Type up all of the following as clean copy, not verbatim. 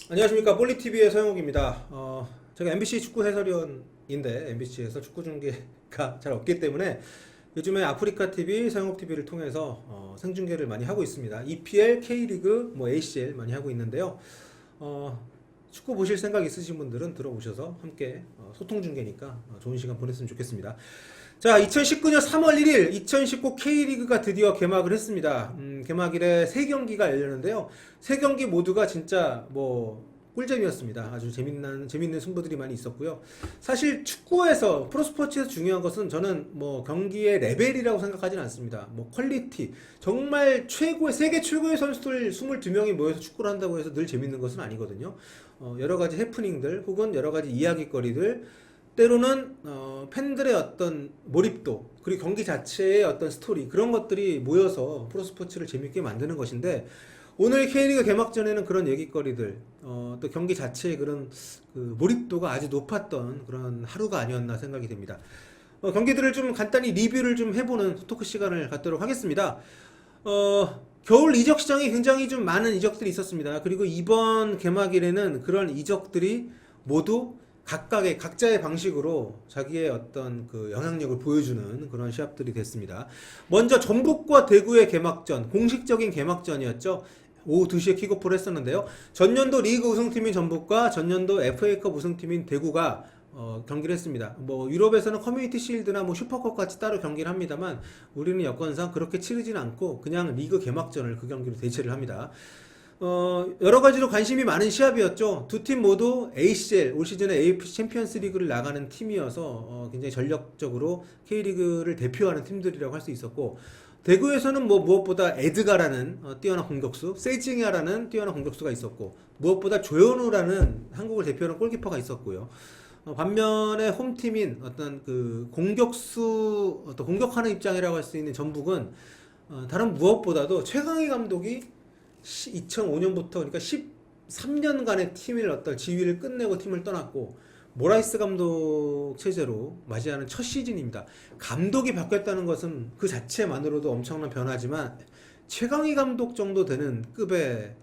안녕하십니까, 볼리TV의 서영욱입니다. 제가 MBC 축구 해설위원인데 MBC에서 축구 중계가 잘 없기 때문에 요즘에 아프리카TV, 서영욱TV를 통해서 생중계를 많이 하고 있습니다. EPL, K리그, ACL 많이 하고 있는데요. 축구 보실 생각 있으신 분들은 들어오셔서 함께 소통 중계니까 좋은 시간 보냈으면 좋겠습니다. 자, 2019년 3월 1일 2019 K리그가 드디어 개막을 했습니다. 개막일에 3경기가 열렸는데요. 3경기 모두가 진짜 꿀잼이었습니다. 아주 재밌는 승부들이 많이 있었고요. 사실 축구에서 프로스포츠에서 중요한 것은 저는 경기의 레벨이라고 생각하지는 않습니다. 퀄리티, 정말 세계 최고의 선수들 22명이 모여서 축구를 한다고 해서 늘 재밌는 것은 아니거든요. 여러 가지 해프닝들 혹은 여러 가지 이야기거리들, 때로는 팬들의 어떤 몰입도, 그리고 경기 자체의 어떤 스토리, 그런 것들이 모여서 프로스포츠를 재밌게 만드는 것인데, 오늘 K리그 개막전에는 그런 얘기거리들, 또 경기 자체의 그런 몰입도가 아주 높았던 그런 하루가 아니었나 생각이 됩니다. 경기들을 좀 간단히 리뷰를 좀 해보는 토크 시간을 갖도록 하겠습니다. 겨울 이적 시장이 굉장히 좀 많은 이적들이 있었습니다. 그리고 이번 개막일에는 그런 이적들이 모두 각자의 방식으로 자기의 어떤 영향력을 보여주는 그런 시합들이 됐습니다. 먼저 전북과 대구의 개막전, 공식적인 개막전이었죠. 오후 2시에 킥오프를 했었는데요. 전년도 리그 우승팀인 전북과 전년도 FA컵 우승팀인 대구가 경기를 했습니다. 유럽에서는 커뮤니티 실드나 슈퍼컵 같이 따로 경기를 합니다만, 우리는 여건상 그렇게 치르지는 않고 그냥 리그 개막전을 그 경기로 대체를 합니다. 여러 가지로 관심이 많은 시합이었죠. 두 팀 모두 ACL, 올 시즌에 AFC 챔피언스 리그를 나가는 팀이어서 굉장히 전력적으로 K리그를 대표하는 팀들이라고 할 수 있었고, 대구에서는 무엇보다 에드가라는 뛰어난 공격수, 세징야라는 뛰어난 공격수가 있었고, 무엇보다 조현우라는 한국을 대표하는 골키퍼가 있었고요. 반면에 홈팀인 어떤 공격하는 입장이라고 할 수 있는 전북은 다른 무엇보다도 최강희 감독이 2005년부터, 그러니까 13년간의 팀을 어떤 지위를 끝내고 팀을 떠났고, 모라이스 감독 체제로 맞이하는 첫 시즌입니다. 감독이 바뀌었다는 것은 그 자체만으로도 엄청난 변화지만, 최강희 감독 정도 되는 급의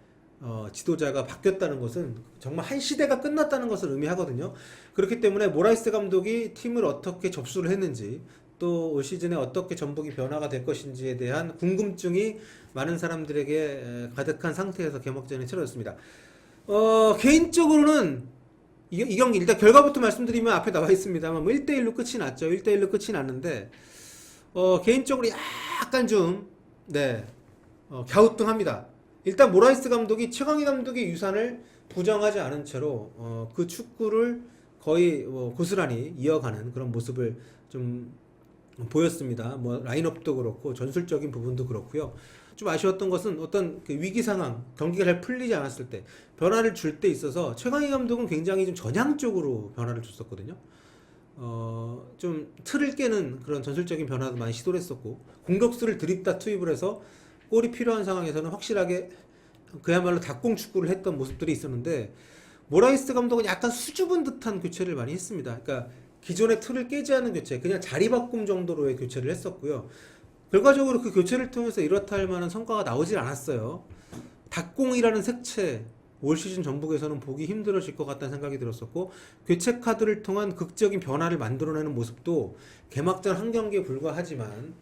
지도자가 바뀌었다는 것은 정말 한 시대가 끝났다는 것을 의미하거든요. 그렇기 때문에 모라이스 감독이 팀을 어떻게 접수를 했는지, 또 올 시즌에 어떻게 전북이 변화가 될 것인지에 대한 궁금증이 많은 사람들에게 가득한 상태에서 개막전이 치러졌습니다. 개인적으로는 이 경기 일단 결과부터 말씀드리면 앞에 나와 있습니다만 1대1로 끝이 났죠. 1대1로 끝이 났는데 개인적으로 약간 좀 갸우뚱합니다. 일단 모라이스 감독이 최강희 감독의 유산을 부정하지 않은 채로 그 축구를 거의 고스란히 이어가는 그런 모습을 좀 보였습니다. 라인업도 그렇고 전술적인 부분도 그렇고요. 좀 아쉬웠던 것은 어떤 위기 상황, 경기가 잘 풀리지 않았을 때 변화를 줄 때 있어서 최강희 감독은 굉장히 좀 전향적으로 변화를 줬었거든요. 좀 틀을 깨는 그런 전술적인 변화도 많이 시도를 했었고, 공격수를 드립다 투입을 해서 골이 필요한 상황에서는 확실하게 그야말로 닭공 축구를 했던 모습들이 있었는데, 모라이스 감독은 약간 수줍은 듯한 교체를 많이 했습니다. 그러니까 기존의 틀을 깨지 않은 교체, 그냥 자리 바꿈 정도로의 교체를 했었고요. 결과적으로 그 교체를 통해서 이렇다 할 만한 성과가 나오질 않았어요. 닭공이라는 색채, 올 시즌 전북에서는 보기 힘들어질 것 같다는 생각이 들었었고, 교체 카드를 통한 극적인 변화를 만들어내는 모습도 개막전 한 경기에 불과하지만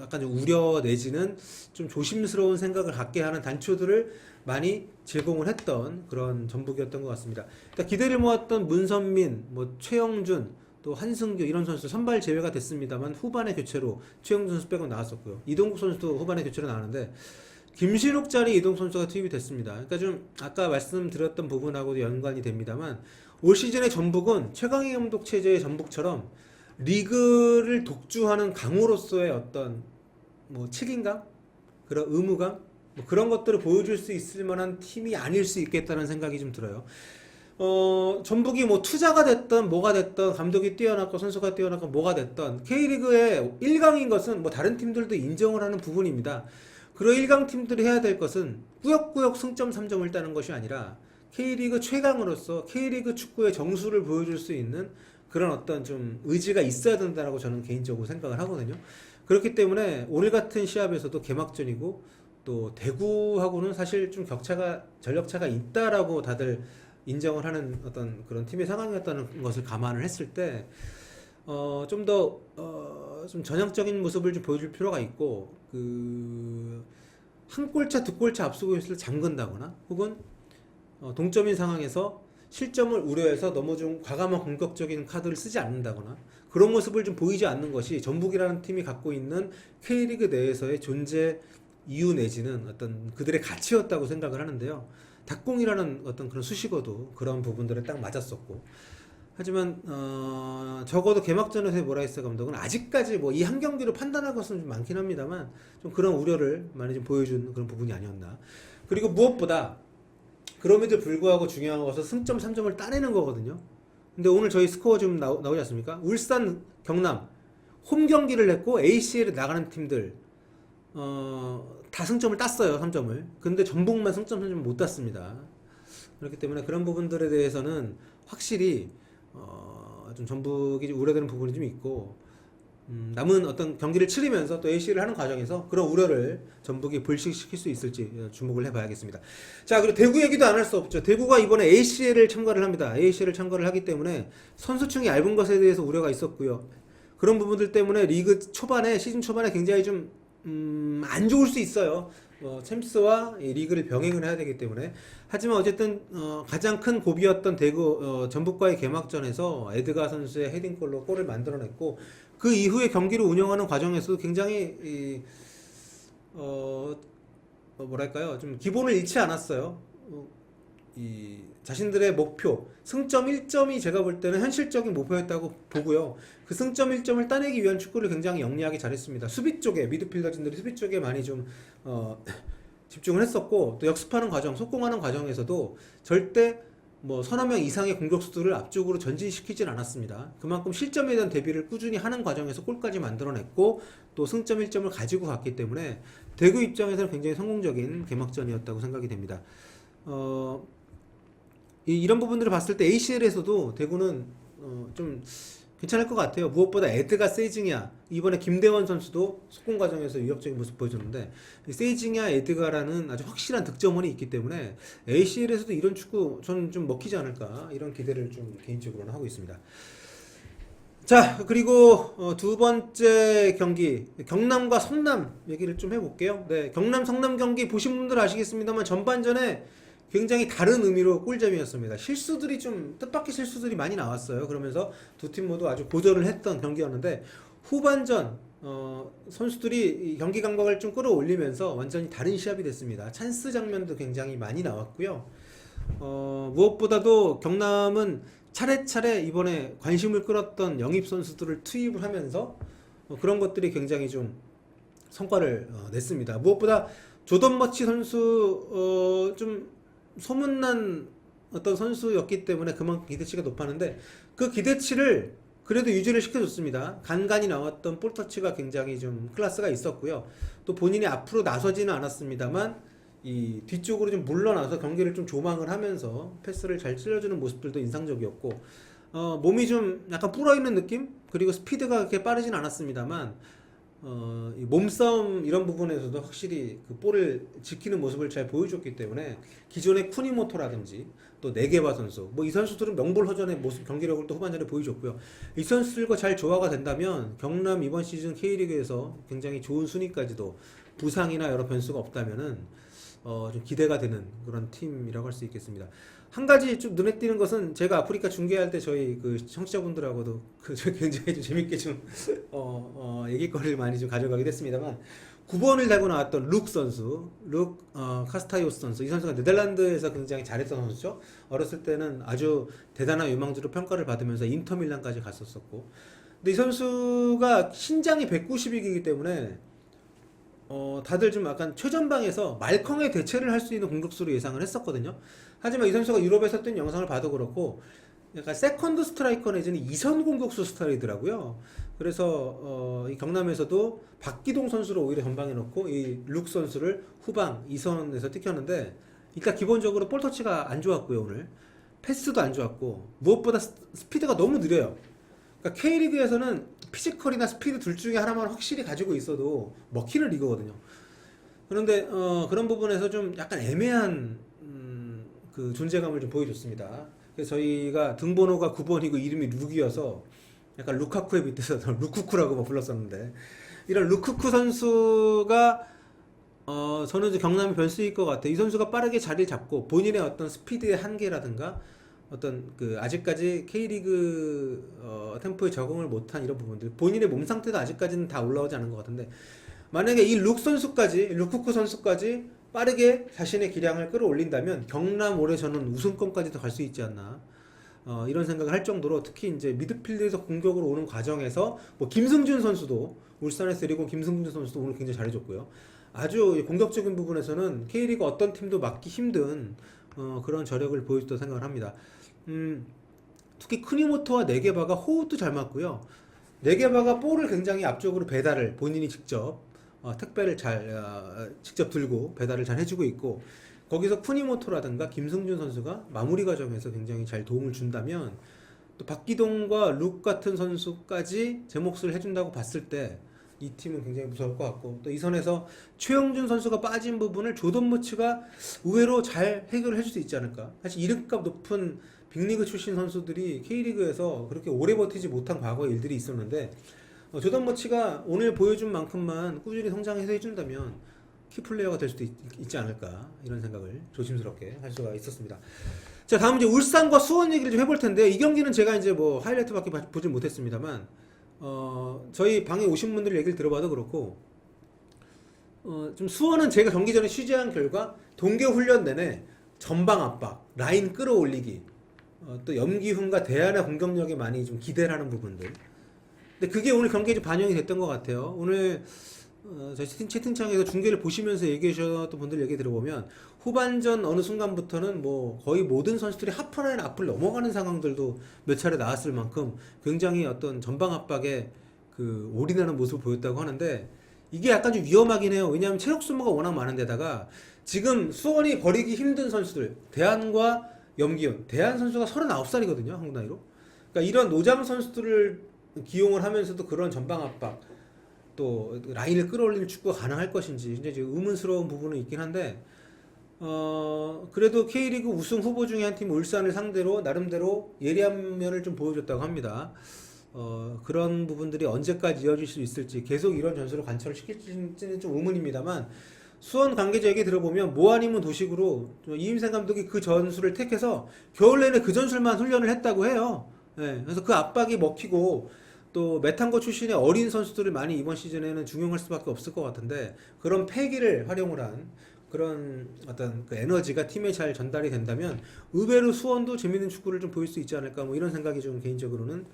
약간 좀 우려 내지는 좀 조심스러운 생각을 갖게 하는 단초들을 많이 제공을 했던 그런 전북이었던 것 같습니다. 그러니까 기대를 모았던 문선민, 최영준, 또 한승규 이런 선수 선발 제외가 됐습니다만 후반에 교체로 최영준 선수 빼고 나왔었고요. 이동국 선수도 후반에 교체로 나왔는데 김신욱 자리 이동국 선수가 투입이 됐습니다. 그러니까 좀 아까 말씀드렸던 부분하고도 연관이 됩니다만, 올 시즌의 전북은 최강희 감독 체제의 전북처럼 리그를 독주하는 강호로서의 어떤 책임감, 그런 의무감, 그런 것들을 보여줄 수 있을 만한 팀이 아닐 수 있겠다는 생각이 좀 들어요. 전북이 투자가 됐던 뭐가 됐던, 감독이 뛰어났고 선수가 뛰어났고 뭐가 됐던, K리그의 1강인 것은 다른 팀들도 인정을 하는 부분입니다. 그런 1강 팀들이 해야 될 것은 꾸역꾸역 승점 3점을 따는 것이 아니라 K리그 최강으로서 K리그 축구의 정수를 보여줄 수 있는 그런 어떤 좀 의지가 있어야 된다고 저는 개인적으로 생각을 하거든요. 그렇기 때문에 오늘 같은 시합에서도 개막전이고 또 대구하고는 사실 좀 전력차가 있다라고 다들 인정을 하는 어떤 그런 팀의 상황이었다는 것을 감안을 했을 때 좀 더 좀 전향적인 모습을 좀 보여줄 필요가 있고 그 한 골차 두 골차 앞서고 있을 때 잠근다거나 혹은 동점인 상황에서 실점을 우려해서 너무 좀 과감한 공격적인 카드를 쓰지 않는다거나 그런 모습을 좀 보이지 않는 것이 전북이라는 팀이 갖고 있는 K리그 내에서의 존재 이유 내지는 어떤 그들의 가치였다고 생각을 하는데요. 닭공이라는 어떤 그런 수식어도 그런 부분들에 딱 맞았었고 하지만 적어도 개막전에서의 모라이스 감독은 아직까지 뭐 이 한 경기로 판단할 것은 좀 많긴 합니다만 좀 그런 우려를 많이 좀 보여준 그런 부분이 아니었나. 그리고 무엇보다 그럼에도 불구하고 중요한 것은 승점 3점을 따내는 거거든요. 근데 오늘 저희 스코어 좀 나오지 않습니까? 울산, 경남 홈 경기를 했고 ACL에 나가는 팀들 다 승점을 땄어요. 3점을. 근데 전북만 승점 3점을 못 땄습니다. 그렇기 때문에 그런 부분들에 대해서는 확실히 좀 전북이 우려되는 부분이 좀 있고 남은 어떤 경기를 치르면서 또 AC를 하는 과정에서 그런 우려를 전북이 불식시킬 수 있을지 주목을 해봐야겠습니다. 자, 그리고 대구 얘기도 안 할 수 없죠. 대구가 이번에 ACL을 참가를 합니다. ACL을 참가를 하기 때문에 선수층이 얇은 것에 대해서 우려가 있었고요. 그런 부분들 때문에 리그 초반에 시즌 초반에 굉장히 좀 안 좋을 수 있어요. 챔스와 이 리그를 병행을 해야 되기 때문에. 하지만 어쨌든 가장 큰 고비였던 대구 전북과의 개막전에서 에드가 선수의 헤딩골로 골을 만들어냈고 그 이후에 경기를 운영하는 과정에서도 굉장히 뭐랄까요, 좀 기본을 잃지 않았어요. 이 자신들의 목표 승점 1점이 제가 볼 때는 현실적인 목표였다고 보고요. 그 승점 1점을 따내기 위한 축구를 굉장히 영리하게 잘했습니다. 수비 쪽에 미드필더진들이 수비 쪽에 많이 좀 집중을 했었고 또 역습하는 과정, 속공하는 과정에서도 절대 뭐 서너 명 이상의 공격수들을 앞쪽으로 전진시키진 않았습니다. 그만큼 실점에 대한 대비를 꾸준히 하는 과정에서 골까지 만들어냈고 또 승점 1점을 가지고 갔기 때문에 대구 입장에서는 굉장히 성공적인 개막전이었다고 생각이 됩니다. 이런 부분들을 봤을 때 ACL에서도 대구는 좀 괜찮을 것 같아요. 무엇보다 에드가 세징야, 이번에 김대원 선수도 속공 과정에서 위협적인 모습 보여줬는데 세징야, 에드가라는 아주 확실한 득점원이 있기 때문에 ACL에서도 이런 축구 저는 좀 먹히지 않을까 이런 기대를 좀 개인적으로는 하고 있습니다. 자, 그리고 두 번째 경기 경남과 성남 얘기를 좀 해볼게요. 네, 경남 성남 경기 보신 분들 아시겠습니다만 전반전에 굉장히 다른 의미로 꿀잼이었습니다. 실수들이 좀 뜻밖의 실수들이 많이 나왔어요. 그러면서 두 팀 모두 아주 고전을 했던 경기였는데 후반전 선수들이 경기 감각을 좀 끌어올리면서 완전히 다른 시합이 됐습니다. 찬스 장면도 굉장히 많이 나왔고요. 무엇보다도 경남은 차례차례 이번에 관심을 끌었던 영입 선수들을 투입을 하면서 그런 것들이 굉장히 좀 성과를 냈습니다. 무엇보다 조던 머치 선수 좀 소문난 어떤 선수였기 때문에 그만큼 기대치가 높았는데 그 기대치를 그래도 유지를 시켜줬습니다. 간간히 나왔던 볼터치가 굉장히 좀 클래스가 있었고요. 또 본인이 앞으로 나서지는 않았습니다만 이 뒤쪽으로 좀 물러나서 경기를 좀 조망을 하면서 패스를 잘 찔러주는 모습들도 인상적이었고 몸이 좀 약간 불어있는 느낌? 그리고 스피드가 그렇게 빠르진 않았습니다만 이 몸싸움 이런 부분에서도 확실히 그 볼을 지키는 모습을 잘 보여줬기 때문에 기존의 쿠니모토라든지 또 네게바 선수 뭐 이 선수들은 명불허전의 모습 경기력을 또 후반전에 보여줬고요. 이 선수들과 잘 조화가 된다면 경남 이번 시즌 K리그에서 굉장히 좋은 순위까지도 부상이나 여러 변수가 없다면은 좀 기대가 되는 그런 팀이라고 할 수 있겠습니다. 한 가지 좀 눈에 띄는 것은 제가 아프리카 중계할 때 저희 그 청취자분들하고도 굉장히 좀 재밌게 좀 얘기거리를 많이 좀 가져가기도 했습니다만 9번을 달고 나왔던 룩 선수, 카스타이오스 선수, 이 선수가 네덜란드에서 굉장히 잘했던 선수죠. 어렸을 때는 아주 대단한 유망주로 평가를 받으면서 인터밀란까지 갔었었고, 근데 이 선수가 신장이 190이기 때문에 다들 좀 약간 최전방에서 말컹의 대체를 할 수 있는 공격수로 예상을 했었거든요. 하지만 이 선수가 유럽에서 뛴 영상을 봐도 그렇고 약간 세컨드 스트라이커 내지는 이선 공격수 스타일이더라고요. 그래서 이 경남에서도 박기동 선수를 오히려 전방에 놓고 이 룩 선수를 후방 이선에서 뛰켰는데 일단 기본적으로 볼터치가 안 좋았고요. 오늘 패스도 안 좋았고 무엇보다 스피드가 너무 느려요. 그러니까 K리그에서는 피지컬이나 스피드 둘 중에 하나만 확실히 가지고 있어도 먹히는 리그거든요. 그런데 그런 부분에서 좀 약간 애매한 그 존재감을 좀 보여줬습니다. 그래서 저희가 등번호가 9번이고 이름이 룩이어서 약간 루카쿠에 빗대서 루쿠쿠라고 막 불렀었는데, 이런 루쿠쿠 선수가 저는 이제 경남의 변수일 것 같아요. 이 선수가 빠르게 자리를 잡고 본인의 어떤 스피드의 한계라든가 어떤 그 아직까지 K리그 템포에 적응을 못한 이런 부분들, 본인의 몸 상태가 아직까지는 다 올라오지 않은 것 같은데, 만약에 이 루쿠쿠 선수까지 빠르게 자신의 기량을 끌어올린다면 경남 올해 저는 우승권까지도 갈 수 있지 않나, 이런 생각을 할 정도로, 특히 이제 미드필드에서 공격으로 오는 과정에서 뭐 김승준 선수도, 울산에서 데리고 온 김승준 선수도 오늘 굉장히 잘해줬고요. 아주 공격적인 부분에서는 K리그 어떤 팀도 막기 힘든 그런 저력을 보여줬다고 생각을 합니다. 특히 크니모토와 네게바가 호흡도 잘 맞고요. 네게바가 볼을 굉장히 앞쪽으로 배달을 본인이 직접 택배를 잘 직접 들고 배달을 잘 해주고 있고, 거기서 쿠니모토라든가 김승준 선수가 마무리 과정에서 굉장히 잘 도움을 준다면, 또 박기동과 룩 같은 선수까지 제 몫을 해준다고 봤을 때 이 팀은 굉장히 무서울 것 같고, 또 이 선에서 최영준 선수가 빠진 부분을 조던무츠가 의외로 잘 해결해 줄 수 있지 않을까. 사실 이름값 높은 빅리그 출신 선수들이 K리그에서 그렇게 오래 버티지 못한 과거의 일들이 있었는데, 조던머치가 오늘 보여준 만큼만 꾸준히 성장해서 해준다면 키플레이어가 될 수도 있지 않을까, 이런 생각을 조심스럽게 할 수가 있었습니다. 자, 다음 이제 울산과 수원 얘기를 좀 해볼 텐데, 이 경기는 제가 이제 뭐 하이라이트밖에 보진 못했습니다만, 저희 방에 오신 분들 얘기를 들어봐도 그렇고, 좀 수원은 제가 경기 전에 취재한 결과 동계 훈련 내내 전방 압박, 라인 끌어올리기, 또 염기훈과 대안의 공격력에 많이 좀 기대를 하는 부분들. 근데 그게 오늘 경기에 좀 반영이 됐던 것 같아요. 오늘 저희 채팅창에서 중계를 보시면서 얘기해 주셨던 분들 얘기 들어보면, 후반전 어느 순간부터는 뭐 거의 모든 선수들이 하프라인 앞을 넘어가는 상황들도 몇 차례 나왔을 만큼 굉장히 어떤 전방 압박에 그 올인하는 모습을 보였다고 하는데, 이게 약간 좀 위험하긴 해요. 왜냐하면 체력 소모가 워낙 많은데다가 지금 수원이 버리기 힘든 선수들, 대안과 염기훈, 대안 선수가 39살이거든요 한국 나이로. 그러니까 이런 노장 선수들을 기용을 하면서도 그런 전방 압박, 또 라인을 끌어올리는 축구가 가능할 것인지 굉장히 지금 의문스러운 부분은 있긴 한데, 그래도 K리그 우승 후보 중에 한 팀 울산을 상대로 나름대로 예리한 면을 좀 보여줬다고 합니다. 그런 부분들이 언제까지 이어질 수 있을지, 계속 이런 전술을 관철을 시킬지는 좀 의문입니다만, 수원 관계자 얘기 들어보면 뭐 아니면 도식으로 이임생 감독이 그 전술을 택해서 겨울 내내 그 전술만 훈련을 했다고 해요. 네, 그래서 그 압박이 먹히고, 또 메탄고 출신의 어린 선수들을 많이 이번 시즌에는 중용할 수밖에 없을 것 같은데, 그런 패기를 활용을 한 그런 어떤 그 에너지가 팀에 잘 전달이 된다면 의외로 수원도 재밌는 축구를 좀 보일 수 있지 않을까, 뭐 이런 생각이 좀 개인적으로는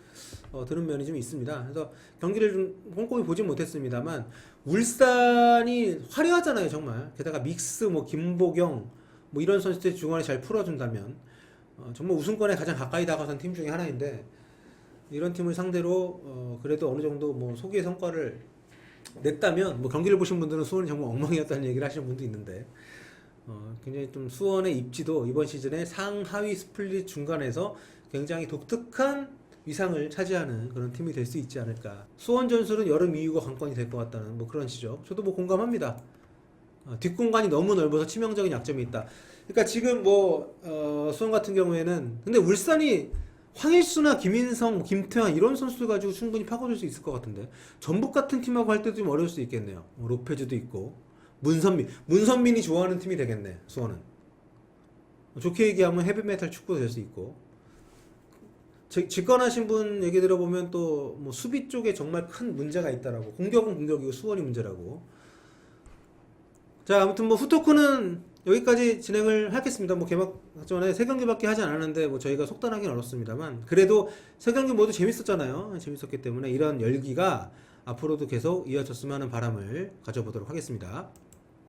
드는 면이 좀 있습니다. 그래서 경기를 좀 꼼꼼히 보진 못했습니다만, 울산이 화려하잖아요 정말. 게다가 믹스, 뭐 김보경, 뭐 이런 선수들 중간에 잘 풀어준다면 정말 우승권에 가장 가까이 다가선 팀 중에 하나인데, 이런 팀을 상대로 그래도 어느 정도 뭐 소기의 성과를 냈다면, 뭐 경기를 보신 분들은 수원이 정말 엉망이었다는 얘기를 하시는 분도 있는데, 굉장히 좀 수원의 입지도 이번 시즌에 상하위 스플릿 중간에서 굉장히 독특한 위상을 차지하는 그런 팀이 될 수 있지 않을까. 수원 전술은 여름 이후가 관건이 될 것 같다는 뭐 그런 지적, 저도 뭐 공감합니다. 뒷공간이 너무 넓어서 치명적인 약점이 있다. 그러니까 지금 뭐 수원 같은 경우에는, 근데 울산이 황일수나 김인성, 김태환 이런 선수들 가지고 충분히 파고들 수 있을 것 같은데, 전북 같은 팀하고 할 때도 좀 어려울 수 있겠네요. 로페즈도 있고 문선민이 좋아하는 팀이 되겠네 수원은. 좋게 얘기하면 헤비메탈 축구도 될 수 있고, 직관하신 분 얘기 들어보면 또 뭐 수비 쪽에 정말 큰 문제가 있다라고, 공격은 공격이고 수원이 문제라고. 자, 아무튼 뭐 후토크는 여기까지 진행을 하겠습니다. 뭐 개막 전에 3경기밖에 하지 않았는데 뭐 저희가 속단하기는 어렵습니다만, 그래도 3경기 모두 재밌었잖아요. 재밌었기 때문에 이런 열기가 앞으로도 계속 이어졌으면 하는 바람을 가져보도록 하겠습니다.